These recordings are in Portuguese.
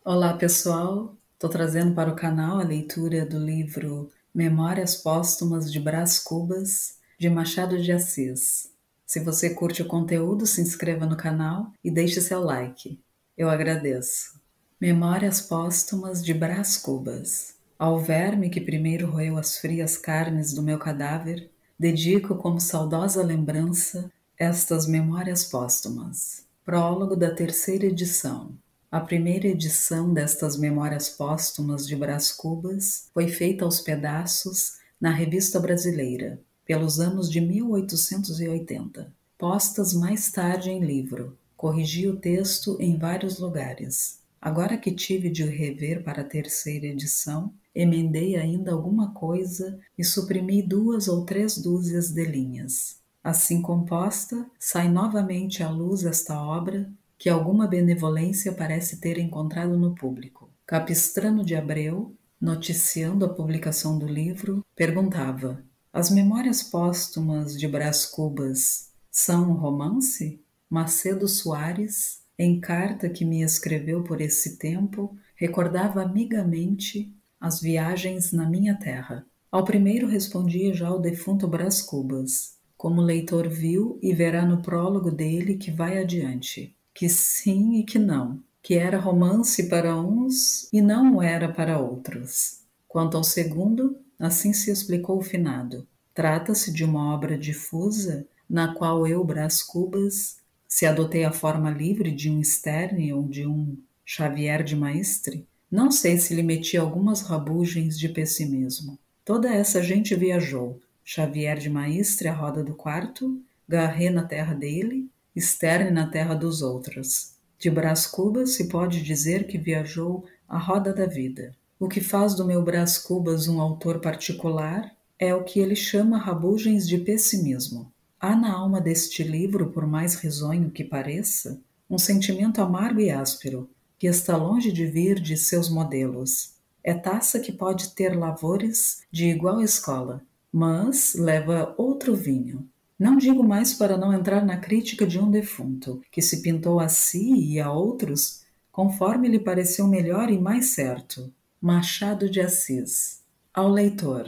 Olá, pessoal. Estou trazendo para o canal a leitura do livro Memórias Póstumas de Brás Cubas, de Machado de Assis. Se você curte o conteúdo, se inscreva no canal e deixe seu like. Eu agradeço. Memórias Póstumas de Brás Cubas. Ao verme que primeiro roeu as frias carnes do meu cadáver, dedico como saudosa lembrança estas memórias póstumas. Prólogo da terceira edição. A primeira edição destas Memórias Póstumas de Brás Cubas foi feita aos pedaços na Revista Brasileira, pelos anos de 1880, postas mais tarde em livro. Corrigi o texto em vários lugares. Agora que tive de rever para a terceira edição, emendei ainda alguma coisa e suprimi 2 ou 3 dúzias de linhas. Assim composta, sai novamente à luz esta obra que alguma benevolência parece ter encontrado no público. Capistrano de Abreu, noticiando a publicação do livro, perguntava: as Memórias Póstumas de Brás Cubas são um romance? Macedo Soares, em carta que me escreveu por esse tempo, recordava amigamente as viagens na minha terra. Ao primeiro respondia já o defunto Brás Cubas, como o leitor viu e verá no prólogo dele que vai adiante, que sim e que não, que era romance para uns e não o era para outros. Quanto ao segundo, assim se explicou o finado. Trata-se de uma obra difusa, na qual eu, Brás Cubas, se adotei a forma livre de um Sterne ou de um Xavier de Maistre, não sei se lhe meti algumas rabugens de pessimismo. Toda essa gente viajou. Xavier de Maistre à roda do quarto, Garré na terra dele, Sterne na terra dos outros. De Brás Cubas se pode dizer que viajou à roda da vida. O que faz do meu Brás Cubas um autor particular é o que ele chama rabugens de pessimismo. Há na alma deste livro, por mais risonho que pareça, um sentimento amargo e áspero, que está longe de vir de seus modelos. É taça que pode ter lavores de igual escola, mas leva outro vinho. Não digo mais para não entrar na crítica de um defunto, que se pintou a si e a outros conforme lhe pareceu melhor e mais certo. Machado de Assis. Ao leitor,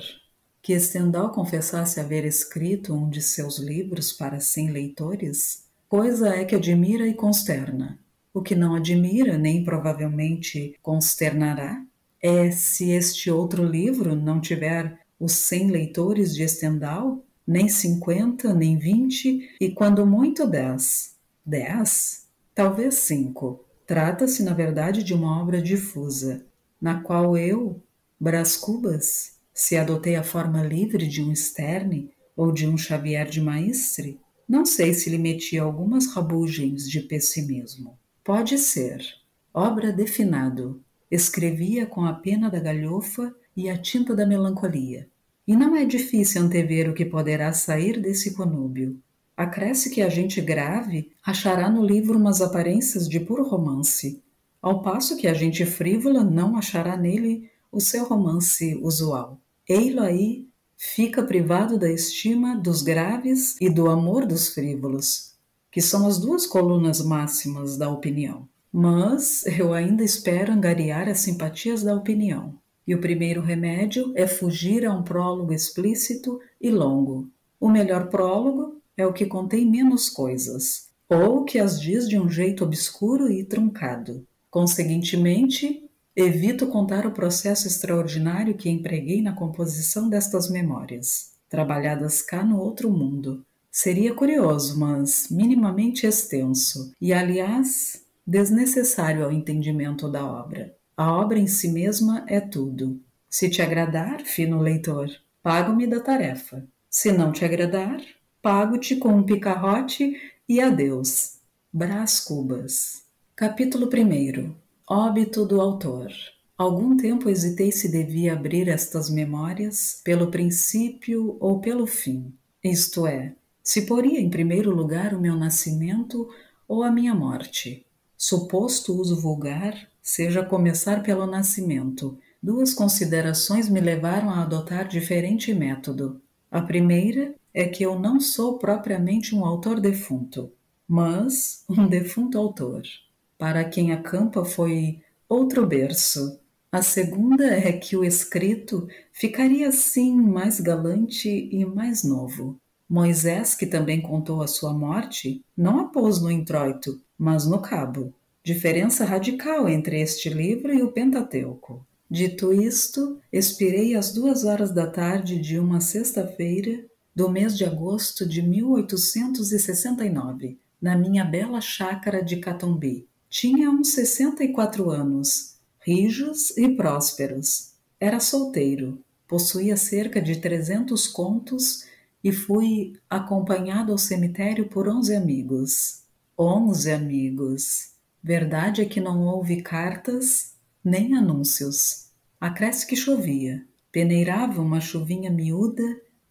que Stendhal confessasse haver escrito um de seus livros para 100 leitores, coisa é que admira e consterna. O que não admira, nem provavelmente consternará, é se este outro livro não tiver os 100 leitores de Stendhal, nem 50, nem 20, e quando muito 10. 10? Talvez 5. Trata-se, na verdade, de uma obra difusa, na qual eu, Brás Cubas, se adotei a forma livre de um Sterne ou de um Xavier de Maistre, não sei se lhe meti algumas rabugens de pessimismo. Pode ser. Obra de finado. Escrevia com a pena da galhofa e a tinta da melancolia. E não é difícil antever o que poderá sair desse conúbio. Acresce que a gente grave achará no livro umas aparências de puro romance, ao passo que a gente frívola não achará nele o seu romance usual. Ei-lo aí, fica privado da estima dos graves e do amor dos frívolos, que são as 2 colunas máximas da opinião. Mas eu ainda espero angariar as simpatias da opinião. E o primeiro remédio é fugir a um prólogo explícito e longo. O melhor prólogo é o que contém menos coisas, ou que as diz de um jeito obscuro e truncado. Conseguintemente, evito contar o processo extraordinário que empreguei na composição destas memórias, trabalhadas cá no outro mundo. Seria curioso, mas minimamente extenso, e, aliás, desnecessário ao entendimento da obra. A obra em si mesma é tudo. Se te agradar, fino leitor, pago-me da tarefa. Se não te agradar, pago-te com um picarrote e adeus. Brás Cubas. Capítulo 1. Óbito do autor. Algum tempo hesitei se devia abrir estas memórias pelo princípio ou pelo fim, isto é, se poria em primeiro lugar o meu nascimento ou a minha morte. Suposto uso vulgar, seja começar pelo nascimento. 2 considerações me levaram a adotar diferente método. A primeira é que eu não sou propriamente um autor defunto, mas um defunto autor. Para quem acampa foi outro berço. A segunda é que o escrito ficaria assim mais galante e mais novo. Moisés, que também contou a sua morte, não a pôs no introito, mas no cabo. Diferença radical entre este livro e o Pentateuco. Dito isto, expirei às 2 horas da tarde de uma sexta-feira do mês de agosto de 1869, na minha bela chácara de Catumbi. Tinha uns 64 anos, rijos e prósperos. Era solteiro, possuía cerca de 300 contos e fui acompanhado ao cemitério por 11 amigos. 11 amigos. Verdade é que não houve cartas nem anúncios. Acresce que chovia. Peneirava uma chuvinha miúda,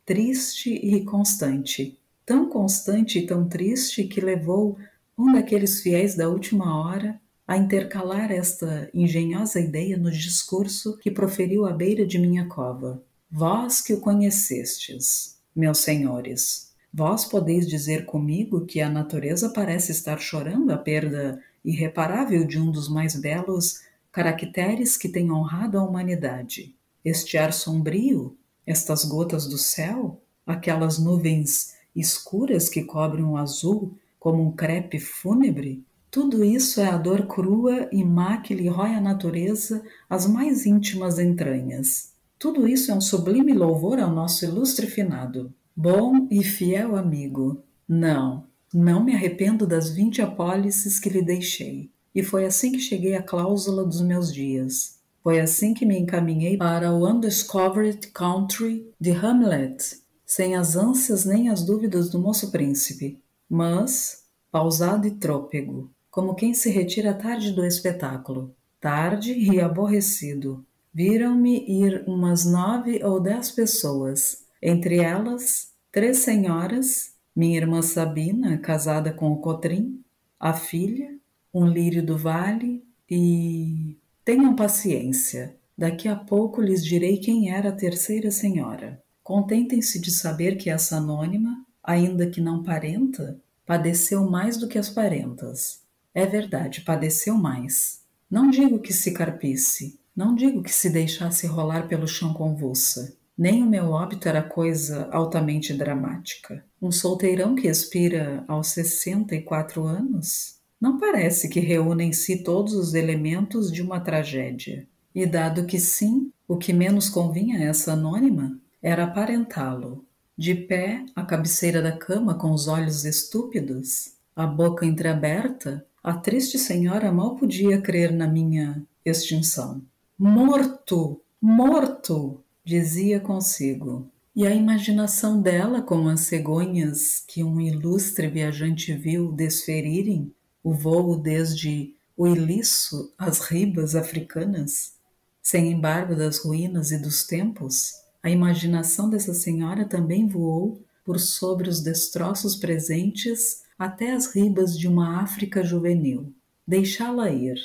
triste e constante. Tão constante e tão triste que levou um daqueles fiéis da última hora a intercalar esta engenhosa ideia no discurso que proferiu à beira de minha cova. Vós que o conhecestes, meus senhores, vós podeis dizer comigo que a natureza parece estar chorando a perda irreparável de um dos mais belos caracteres que tem honrado a humanidade. Este ar sombrio, estas gotas do céu, aquelas nuvens escuras que cobrem o azul como um crepe fúnebre, tudo isso é a dor crua e má que lhe rói a natureza as mais íntimas entranhas. Tudo isso é um sublime louvor ao nosso ilustre finado. Bom e fiel amigo, não me arrependo das 20 apólices que lhe deixei. E foi assim que cheguei à cláusula dos meus dias. Foi assim que me encaminhei para o Undiscovered Country de Hamlet, sem as ânsias nem as dúvidas do moço príncipe, mas pausado e trôpego, como quem se retira tarde do espetáculo. Tarde e aborrecido. Viram-me ir umas 9 ou 10 pessoas, entre elas 3 senhoras, minha irmã Sabina, casada com o Cotrim, a filha, um lírio do vale e... Tenham paciência, daqui a pouco lhes direi quem era a terceira senhora. Contentem-se de saber que essa anônima, ainda que não parenta, padeceu mais do que as parentas. É verdade, padeceu mais. Não digo que se carpisse, não digo que se deixasse rolar pelo chão convulsa. Nem o meu óbito era coisa altamente dramática. Um solteirão que expira aos 64 anos não parece que reúne em si todos os elementos de uma tragédia. E dado que sim, o que menos convinha a essa anônima era aparentá-lo. De pé, à cabeceira da cama, com os olhos estúpidos, a boca entreaberta, a triste senhora mal podia crer na minha extinção. Morto! Morto! Dizia consigo. E a imaginação dela, como as cegonhas que um ilustre viajante viu desferirem o vôo desde o Iliço às ribas africanas, sem embargo das ruínas e dos tempos, a imaginação dessa senhora também voou por sobre os destroços presentes até as ribas de uma África juvenil. Deixá-la ir.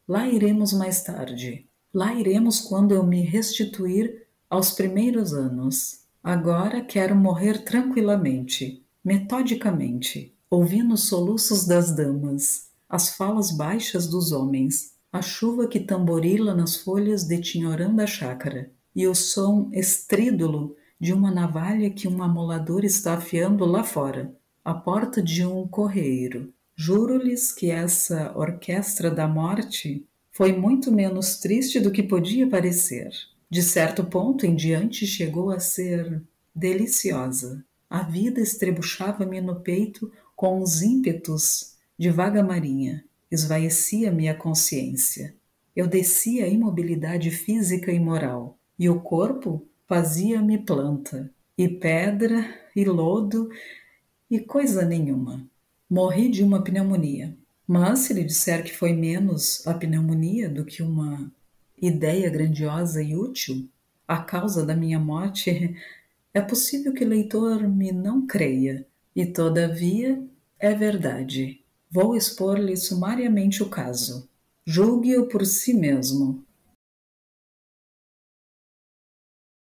Lá iremos mais tarde. Lá iremos quando eu me restituir aos primeiros anos. Agora quero morrer tranquilamente, metodicamente, ouvindo os soluços das damas, as falas baixas dos homens, a chuva que tamborila nas folhas de tinhorã da chácara e o som estrídulo de uma navalha que um amolador está afiando lá fora, à porta de um correeiro. Juro-lhes que essa orquestra da morte foi muito menos triste do que podia parecer. De certo ponto em diante chegou a ser deliciosa. A vida estrebuchava-me no peito com os ímpetos de vaga marinha. Esvaecia-me a consciência. Eu descia a imobilidade física e moral, e o corpo fazia-me planta, e pedra, e lodo, e coisa nenhuma. Morri de uma pneumonia. Mas se lhe disser que foi menos a pneumonia do que uma ideia grandiosa e útil, a causa da minha morte, é possível que o leitor me não creia, e todavia é verdade. Vou expor-lhe sumariamente o caso. Julgue-o por si mesmo.